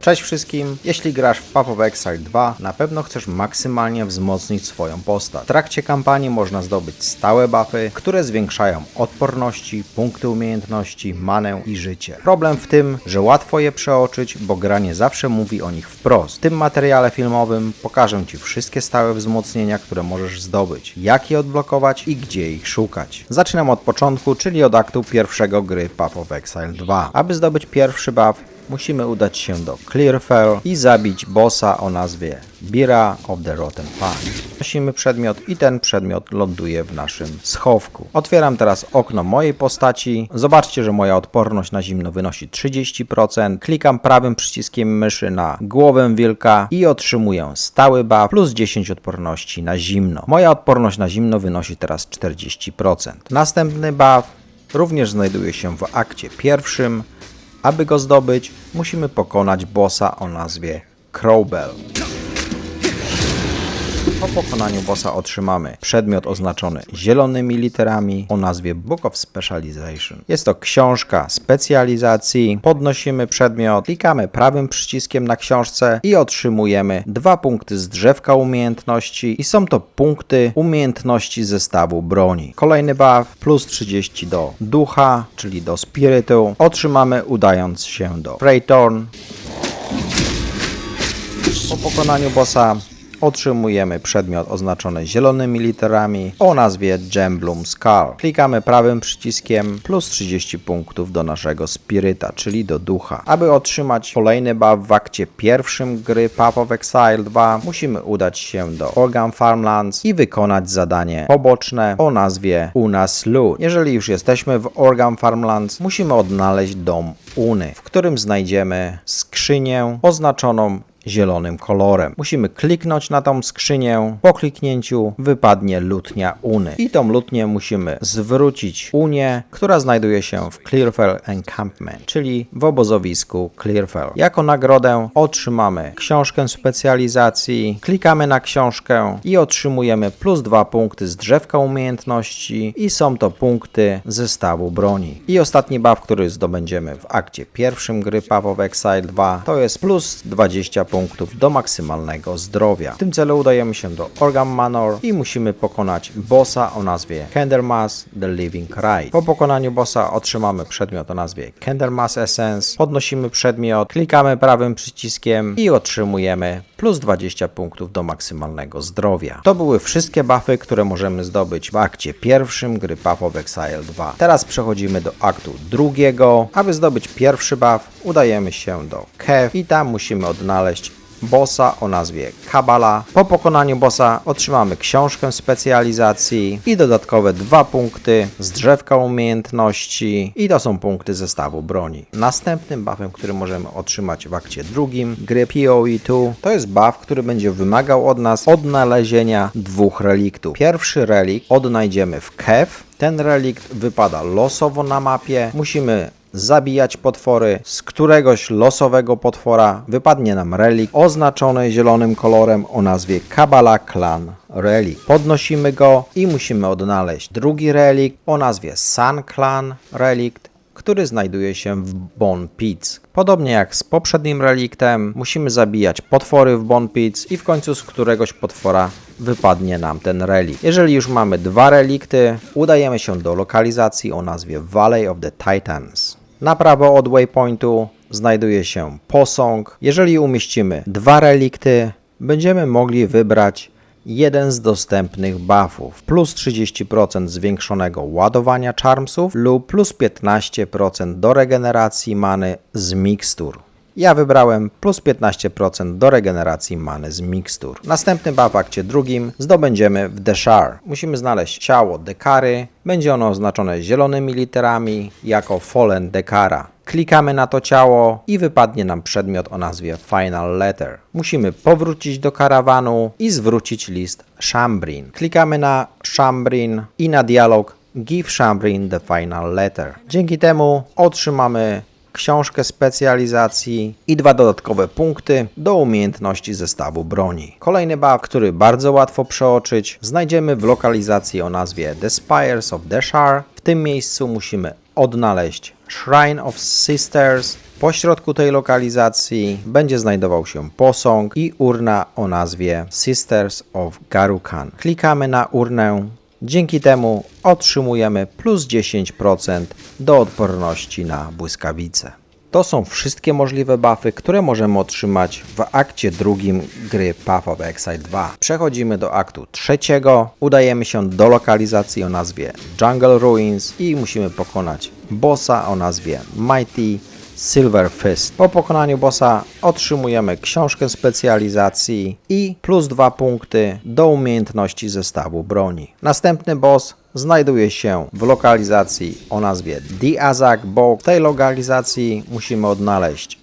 Cześć wszystkim! Jeśli grasz w Path of Exile 2, na pewno chcesz maksymalnie wzmocnić swoją postać. W trakcie kampanii można zdobyć stałe buffy, które zwiększają odporności, punkty umiejętności, manę i życie. Problem w tym, że łatwo je przeoczyć, bo gra nie zawsze mówi o nich wprost. W tym materiale filmowym pokażę Ci wszystkie stałe wzmocnienia, które możesz zdobyć, jak je odblokować i gdzie ich szukać. Zaczynam od początku, czyli od aktu pierwszego gry Path of Exile 2. Aby zdobyć pierwszy buff, musimy udać się do Clearfell i zabić bossa o nazwie Bira of the Rotten Path. Wnosimy przedmiot i ten przedmiot ląduje w naszym schowku. Otwieram teraz okno mojej postaci. Zobaczcie, że moja odporność na zimno wynosi 30%. Klikam prawym przyciskiem myszy na głowę wilka i otrzymuję stały buff plus 10 odporności na zimno. Moja odporność na zimno wynosi teraz 40%. Następny buff również znajduje się w akcie pierwszym. Aby go zdobyć, musimy pokonać bossa o nazwie Crowbell. Po pokonaniu bossa otrzymamy przedmiot oznaczony zielonymi literami o nazwie Book of Specialization. Jest to książka specjalizacji. Podnosimy przedmiot, klikamy prawym przyciskiem na książce i otrzymujemy 2 punkty z drzewka umiejętności i są to punkty umiejętności zestawu broni. Kolejny buff plus 30 do ducha, czyli do spirytu. Otrzymamy udając się do Freytorn. Po pokonaniu bossa otrzymujemy przedmiot oznaczony zielonymi literami o nazwie Gembloom Skull. Klikamy prawym przyciskiem plus 30 punktów do naszego spiryta, czyli do ducha. Aby otrzymać kolejny buff w akcie pierwszym gry Path of Exile 2, musimy udać się do Organ Farmlands i wykonać zadanie poboczne o nazwie Una's Loot. Jeżeli już jesteśmy w Organ Farmlands, musimy odnaleźć dom Uny, w którym znajdziemy skrzynię oznaczoną zielonym kolorem. Musimy kliknąć na tą skrzynię. Po kliknięciu wypadnie lutnia Uny. I tą lutnię musimy zwrócić Unię, która znajduje się w Clearfell Encampment, czyli w obozowisku Clearfell. Jako nagrodę otrzymamy książkę specjalizacji. Klikamy na książkę i otrzymujemy plus 2 punkty z drzewka umiejętności i są to punkty zestawu broni. I ostatni buff, który zdobędziemy w akcie pierwszym gry Path of Exile 2, to jest plus 20 punktów do maksymalnego zdrowia. W tym celu udajemy się do Organ Manor i musimy pokonać bossa o nazwie Candlemas the Living Rite. Po pokonaniu bossa otrzymamy przedmiot o nazwie Candlemas Essence, podnosimy przedmiot, klikamy prawym przyciskiem i otrzymujemy plus 20 punktów do maksymalnego zdrowia. To były wszystkie buffy, które możemy zdobyć w akcie pierwszym gry Path of Exile 2. Teraz przechodzimy do aktu drugiego. Aby zdobyć pierwszy buff, udajemy się do Kev i tam musimy odnaleźć bossa o nazwie Kabala. Po pokonaniu bossa otrzymamy książkę specjalizacji i dodatkowe 2 punkty z drzewka umiejętności i to są punkty zestawu broni. Następnym buffem, który możemy otrzymać w akcie drugim gry PoE2, to jest buff, który będzie wymagał od nas odnalezienia 2 reliktów. Pierwszy relikt odnajdziemy w Kev. Ten relikt wypada losowo na mapie. Musimy zabijać potwory. Z któregoś losowego potwora wypadnie nam relikt oznaczony zielonym kolorem o nazwie Kabala Clan Relic. Podnosimy go i musimy odnaleźć drugi relikt o nazwie Sun Clan Relict, który znajduje się w Bone Pits. Podobnie jak z poprzednim reliktem, musimy zabijać potwory w Bone Pits i w końcu z któregoś potwora wypadnie nam ten relikt. Jeżeli już mamy 2 relikty, udajemy się do lokalizacji o nazwie Valley of the Titans. Na prawo od waypointu znajduje się posąg. Jeżeli umieścimy 2 relikty, będziemy mogli wybrać jeden z dostępnych buffów. Plus 30% zwiększonego ładowania charmsów lub plus 15% do regeneracji many z mikstur. Ja wybrałem plus 15% do regeneracji many z mikstur. Następny buff w akcie drugim zdobędziemy w The Shard. Musimy znaleźć ciało Dekary. Będzie ono oznaczone zielonymi literami jako Fallen Dekara. Klikamy na to ciało i wypadnie nam przedmiot o nazwie Final Letter. Musimy powrócić do karawanu i zwrócić list Shambrin. Klikamy na Shambrin i na dialog Give Shambrin the Final Letter. Dzięki temu otrzymamy książkę specjalizacji i 2 dodatkowe punkty do umiejętności zestawu broni. Kolejny buff, który bardzo łatwo przeoczyć, znajdziemy w lokalizacji o nazwie The Spires of Deshar. W tym miejscu musimy odnaleźć Shrine of Sisters. Po środku tej lokalizacji będzie znajdował się posąg i urna o nazwie Sisters of Garukan. Klikamy na urnę. Dzięki temu otrzymujemy plus 10% do odporności na błyskawice. To są wszystkie możliwe buffy, które możemy otrzymać w akcie drugim gry Path of Exile 2. Przechodzimy do aktu trzeciego, udajemy się do lokalizacji o nazwie Jungle Ruins i musimy pokonać bossa o nazwie Mighty Silver Fist. Po pokonaniu bossa otrzymujemy książkę specjalizacji i plus 2 punkty do umiejętności zestawu broni. Następny boss znajduje się w lokalizacji o nazwie The Azak Bog. W tej lokalizacji musimy odnaleźć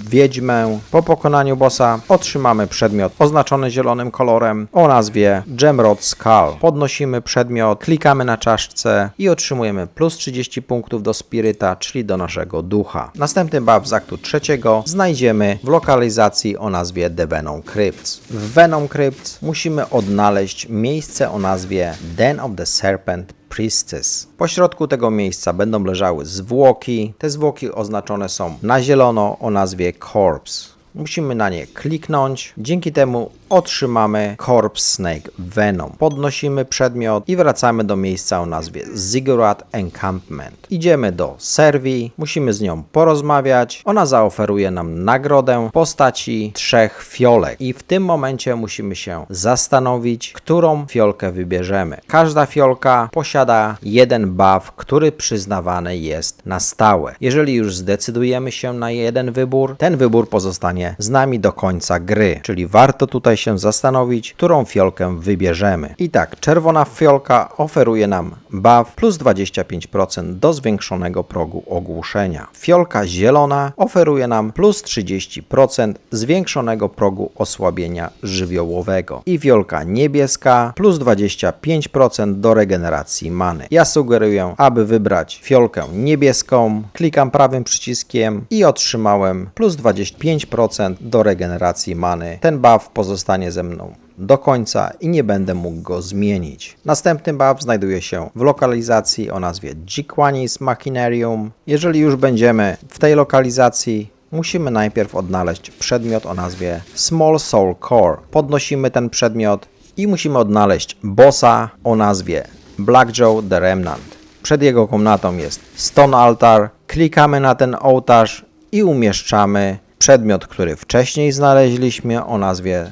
wiedźmę. Po pokonaniu bossa otrzymamy przedmiot oznaczony zielonym kolorem o nazwie Gemrod Skull. Podnosimy przedmiot, klikamy na czaszce i otrzymujemy plus 30 punktów do spiryta, czyli do naszego ducha. Następny buff z aktu trzeciego znajdziemy w lokalizacji o nazwie The Venom Crypts. W Venom Crypts musimy odnaleźć miejsce o nazwie Den of the Serpent Priestess. Po środku tego miejsca będą leżały zwłoki. Te zwłoki oznaczone są na zielono o nazwie Corpse. Musimy na nie kliknąć. Dzięki temu otrzymamy Corpse Snake Venom. Podnosimy przedmiot i wracamy do miejsca o nazwie Ziggurat Encampment. Idziemy do Serwi, musimy z nią porozmawiać. Ona zaoferuje nam nagrodę w postaci 3 fiolek. I w tym momencie musimy się zastanowić, którą fiolkę wybierzemy. Każda fiolka posiada jeden buff, który przyznawany jest na stałe. Jeżeli już zdecydujemy się na jeden wybór, ten wybór pozostanie z nami do końca gry. Czyli warto tutaj się zastanowić, którą fiolkę wybierzemy. I tak, czerwona fiolka oferuje nam buff plus 25% do zwiększonego progu ogłuszenia. Fiolka zielona oferuje nam plus 30% zwiększonego progu osłabienia żywiołowego. I fiolka niebieska plus 25% do regeneracji many. Ja sugeruję, aby wybrać fiolkę niebieską. Klikam prawym przyciskiem i otrzymałem plus 25% do regeneracji many. Ten buff pozostanie ze mną do końca i nie będę mógł go zmienić. Następny buff znajduje się w lokalizacji o nazwie Jikwanis Machinarium. Jeżeli już będziemy w tej lokalizacji, musimy najpierw odnaleźć przedmiot o nazwie Small Soul Core. Podnosimy ten przedmiot i musimy odnaleźć bossa o nazwie Black Joe the Remnant. Przed jego komnatą jest Stone Altar. Klikamy na ten ołtarz i umieszczamy przedmiot, który wcześniej znaleźliśmy o nazwie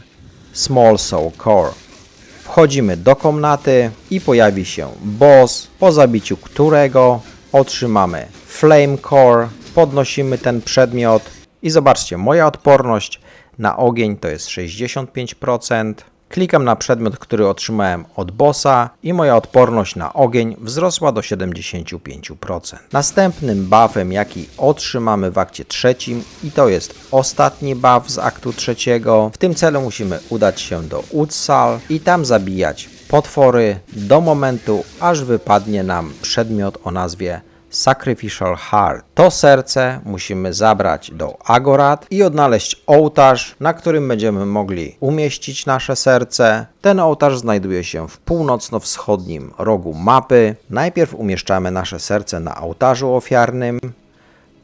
Small Soul Core. Wchodzimy do komnaty i pojawi się boss, po zabiciu którego otrzymamy Flame Core. Podnosimy ten przedmiot i zobaczcie, moja odporność na ogień to jest 65%. Klikam na przedmiot, który otrzymałem od bossa i moja odporność na ogień wzrosła do 75%. Następnym buffem, jaki otrzymamy w akcie trzecim, i to jest ostatni buff z aktu trzeciego. W tym celu musimy udać się do Utsal i tam zabijać potwory do momentu, aż wypadnie nam przedmiot o nazwie Sacrificial Heart. To serce musimy zabrać do Agorat i odnaleźć ołtarz, na którym będziemy mogli umieścić nasze serce. Ten ołtarz znajduje się w północno-wschodnim rogu mapy. Najpierw umieszczamy nasze serce na ołtarzu ofiarnym.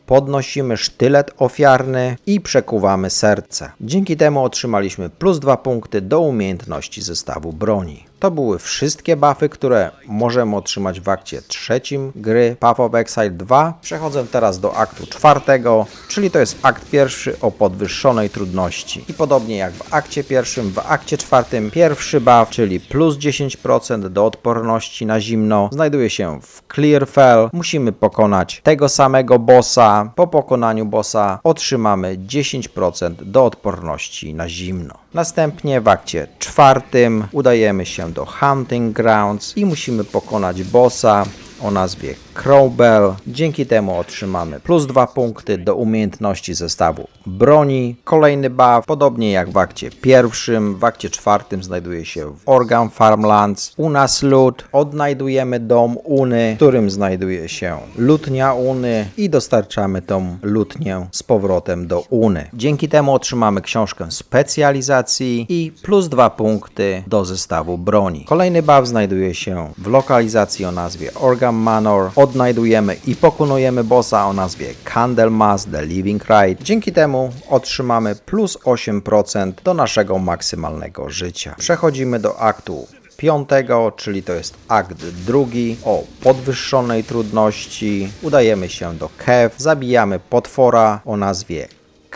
Podnosimy sztylet ofiarny i przekuwamy serce. Dzięki temu otrzymaliśmy plus 2 punkty do umiejętności zestawu broni. To były wszystkie buffy, które możemy otrzymać w akcie trzecim gry Path of Exile 2. Przechodzę teraz do aktu czwartego, czyli to jest akt pierwszy o podwyższonej trudności. I podobnie jak w akcie pierwszym, w akcie czwartym pierwszy buff, czyli plus 10% do odporności na zimno, znajduje się w Clearfell. Musimy pokonać tego samego bossa. Po pokonaniu bossa otrzymamy 10% do odporności na zimno. Następnie w akcie czwartym udajemy się do Hunting Grounds i musimy pokonać bossa o nazwie Crowbell. Dzięki temu otrzymamy plus 2 punkty do umiejętności zestawu broni. Kolejny buff, podobnie jak w akcie pierwszym, w akcie czwartym znajduje się w Organ Farmlands. U nas lód, odnajdujemy dom Uny, w którym znajduje się lutnia Uny i dostarczamy tą lutnię z powrotem do Uny. Dzięki temu otrzymamy książkę specjalizacji i plus 2 punkty do zestawu broni. Kolejny buff znajduje się w lokalizacji o nazwie Organ Manor. odnajdujemy i pokonujemy bossa o nazwie Candlemas The Living Rite. Dzięki temu otrzymamy plus 8% do naszego maksymalnego życia. Przechodzimy do aktu 5, czyli to jest akt 2 o podwyższonej trudności. Udajemy się do Kev, zabijamy potwora o nazwie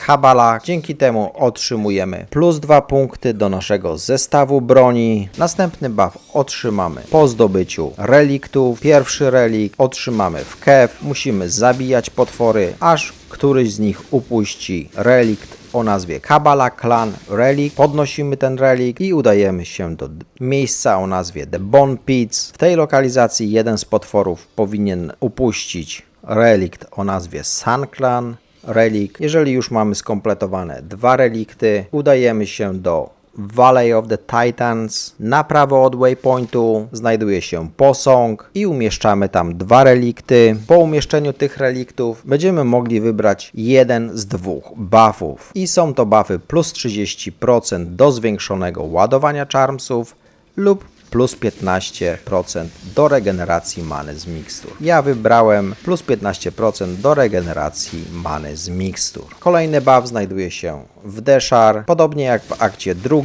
Kabala. Dzięki temu otrzymujemy plus 2 punkty do naszego zestawu broni. Następny buff otrzymamy po zdobyciu reliktów. Pierwszy relikt otrzymamy w Kev. Musimy zabijać potwory, aż któryś z nich upuści relikt o nazwie Kabala Clan Relic. Podnosimy ten relikt i udajemy się do miejsca o nazwie The Bone Pits. W tej lokalizacji jeden z potworów powinien upuścić relikt o nazwie Sun Clan Relic. Jeżeli już mamy skompletowane 2 relikty, udajemy się do Valley of the Titans. Na prawo od waypointu znajduje się posąg i umieszczamy tam 2 relikty. Po umieszczeniu tych reliktów będziemy mogli wybrać jeden z 2 buffów. I są to buffy plus 30% do zwiększonego ładowania charmsów lub plus 15% do regeneracji many z mikstur. Ja wybrałem plus 15% do regeneracji many z mikstur. Kolejny buff znajduje się w Deshar. Podobnie jak w akcie 2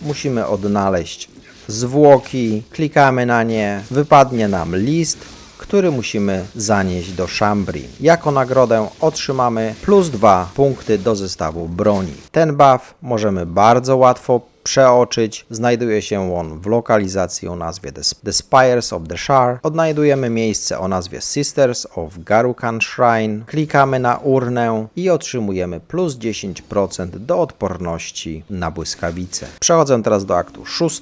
musimy odnaleźć zwłoki, klikamy na nie, wypadnie nam list, który musimy zanieść do Chambry. Jako nagrodę otrzymamy plus 2 punkty do zestawu broni. Ten buff możemy bardzo łatwo przeoczyć. Znajduje się on w lokalizacji o nazwie The Spires of the Shar. Odnajdujemy miejsce o nazwie Sisters of Garukan Shrine. Klikamy na urnę i otrzymujemy plus 10% do odporności na błyskawice. Przechodzę teraz do aktu 6,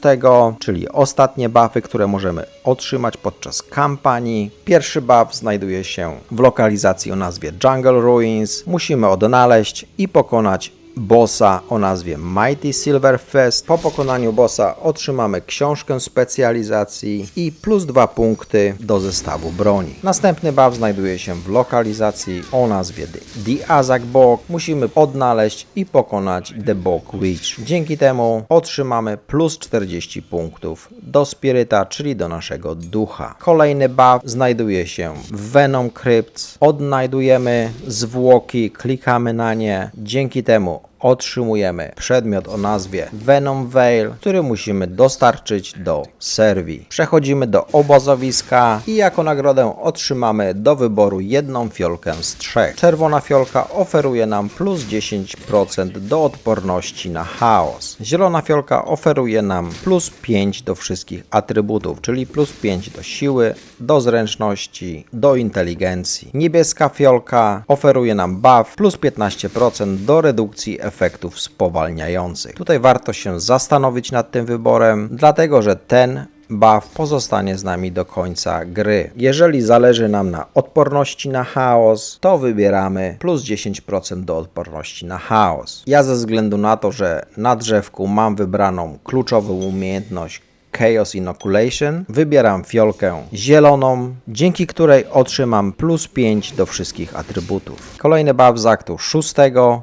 czyli ostatnie buffy, które możemy otrzymać podczas kampanii. Pierwszy buff znajduje się w lokalizacji o nazwie Jungle Ruins. Musimy odnaleźć i pokonać bossa o nazwie Mighty Silverfest. Po pokonaniu bossa otrzymamy książkę specjalizacji i plus 2 punkty do zestawu broni. Następny buff znajduje się w lokalizacji o nazwie The Azak Bog. Musimy odnaleźć i pokonać The Bog Witch. Dzięki temu otrzymamy plus 40 punktów do spiryta, czyli do naszego ducha. Kolejny buff znajduje się w Venom Crypts. Odnajdujemy zwłoki, klikamy na nie. Dzięki temu otrzymujemy przedmiot o nazwie Venom Veil, który musimy dostarczyć do Serwi. Przechodzimy do obozowiska i jako nagrodę otrzymamy do wyboru jedną fiolkę z 3. Czerwona fiolka oferuje nam plus 10% do odporności na chaos. Zielona fiolka oferuje nam plus 5 do wszystkich atrybutów, czyli plus 5 do siły, do zręczności, do inteligencji. Niebieska fiolka oferuje nam buff plus 15% do redukcji efektów spowalniających. Tutaj warto się zastanowić nad tym wyborem, dlatego że ten buff pozostanie z nami do końca gry. Jeżeli zależy nam na odporności na chaos, to wybieramy plus 10% do odporności na chaos. Ja ze względu na to, że na drzewku mam wybraną kluczową umiejętność Chaos Inoculation, wybieram fiolkę zieloną, dzięki której otrzymam plus 5 do wszystkich atrybutów. Kolejny buff z aktu 6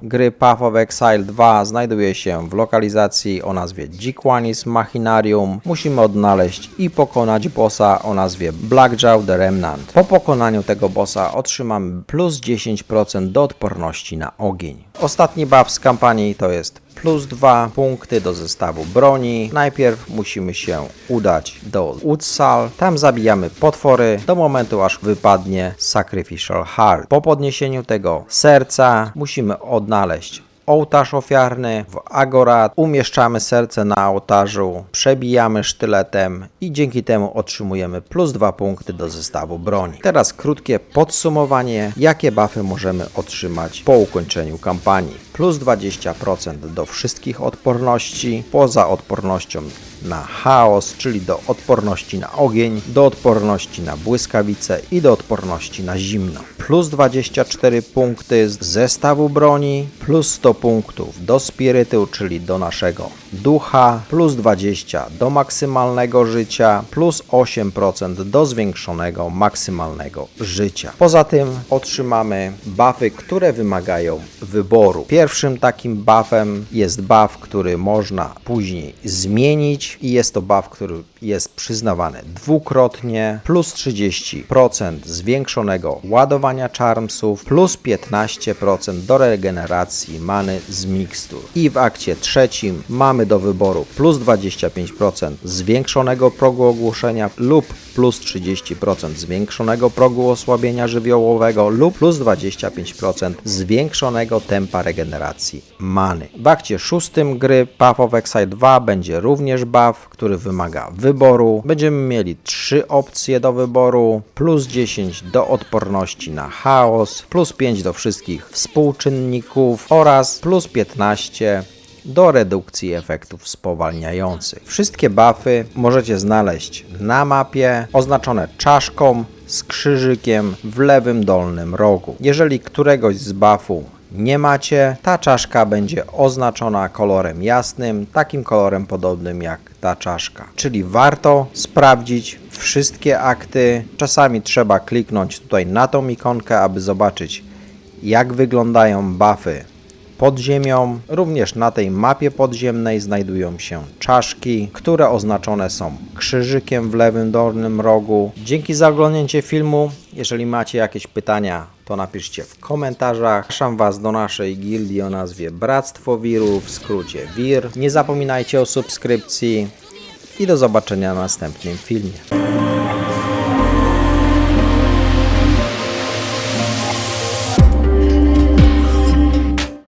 gry Path of Exile 2 znajduje się w lokalizacji o nazwie Jikwanis Machinarium. Musimy odnaleźć i pokonać bossa o nazwie Blackjaw the Remnant. Po pokonaniu tego bossa otrzymamy plus 10% do odporności na ogień. Ostatni buff z kampanii to jest plus 2 punkty do zestawu broni. Najpierw musimy się udać do Utsal. Tam zabijamy potwory do momentu, aż wypadnie Sacrificial Heart. Po podniesieniu tego serca musimy odnaleźć ołtarz ofiarny w Agorat. Umieszczamy serce na ołtarzu, przebijamy sztyletem i dzięki temu otrzymujemy plus 2 punkty do zestawu broni. Teraz krótkie podsumowanie, jakie buffy możemy otrzymać po ukończeniu kampanii. Plus 20% do wszystkich odporności, poza odpornością na chaos, czyli do odporności na ogień, do odporności na błyskawice i do odporności na zimno. Plus 24 punkty z zestawu broni, plus 100 punktów do spirytu, czyli do naszego ducha, plus 20 do maksymalnego życia, plus 8% do zwiększonego maksymalnego życia. Poza tym otrzymamy buffy, które wymagają wyboru. Pierwszym takim buffem jest buff, który można później zmienić i jest to buff, który jest przyznawany dwukrotnie, plus 30% zwiększonego ładowania charmsów, plus 15% do regeneracji many z mikstur. I w akcie trzecim mamy do wyboru plus 25% zwiększonego progu ogłuszenia lub plus 30% zwiększonego progu osłabienia żywiołowego lub plus 25% zwiększonego tempa regeneracji many. W akcie szóstym gry Path of Exile 2 będzie również buff, który wymaga wyboru. Będziemy mieli 3 opcje do wyboru, plus 10 do odporności na chaos, plus 5 do wszystkich współczynników oraz plus 15 do redukcji efektów spowalniających. Wszystkie buffy możecie znaleźć na mapie oznaczone czaszką z krzyżykiem w lewym dolnym rogu. Jeżeli któregoś z buffów nie macie, ta czaszka będzie oznaczona kolorem jasnym, takim kolorem podobnym jak ta czaszka. Czyli warto sprawdzić wszystkie akty. Czasami trzeba kliknąć tutaj na tą ikonkę, aby zobaczyć, jak wyglądają buffy pod ziemią. Również na tej mapie podziemnej znajdują się czaszki, które oznaczone są krzyżykiem w lewym dolnym rogu. Dzięki za oglądnięcie filmu. Jeżeli macie jakieś pytania, to napiszcie w komentarzach. Zapraszam Was do naszej gildii o nazwie Bractwo Wirów, w skrócie WIR. Nie zapominajcie o subskrypcji i do zobaczenia w następnym filmie.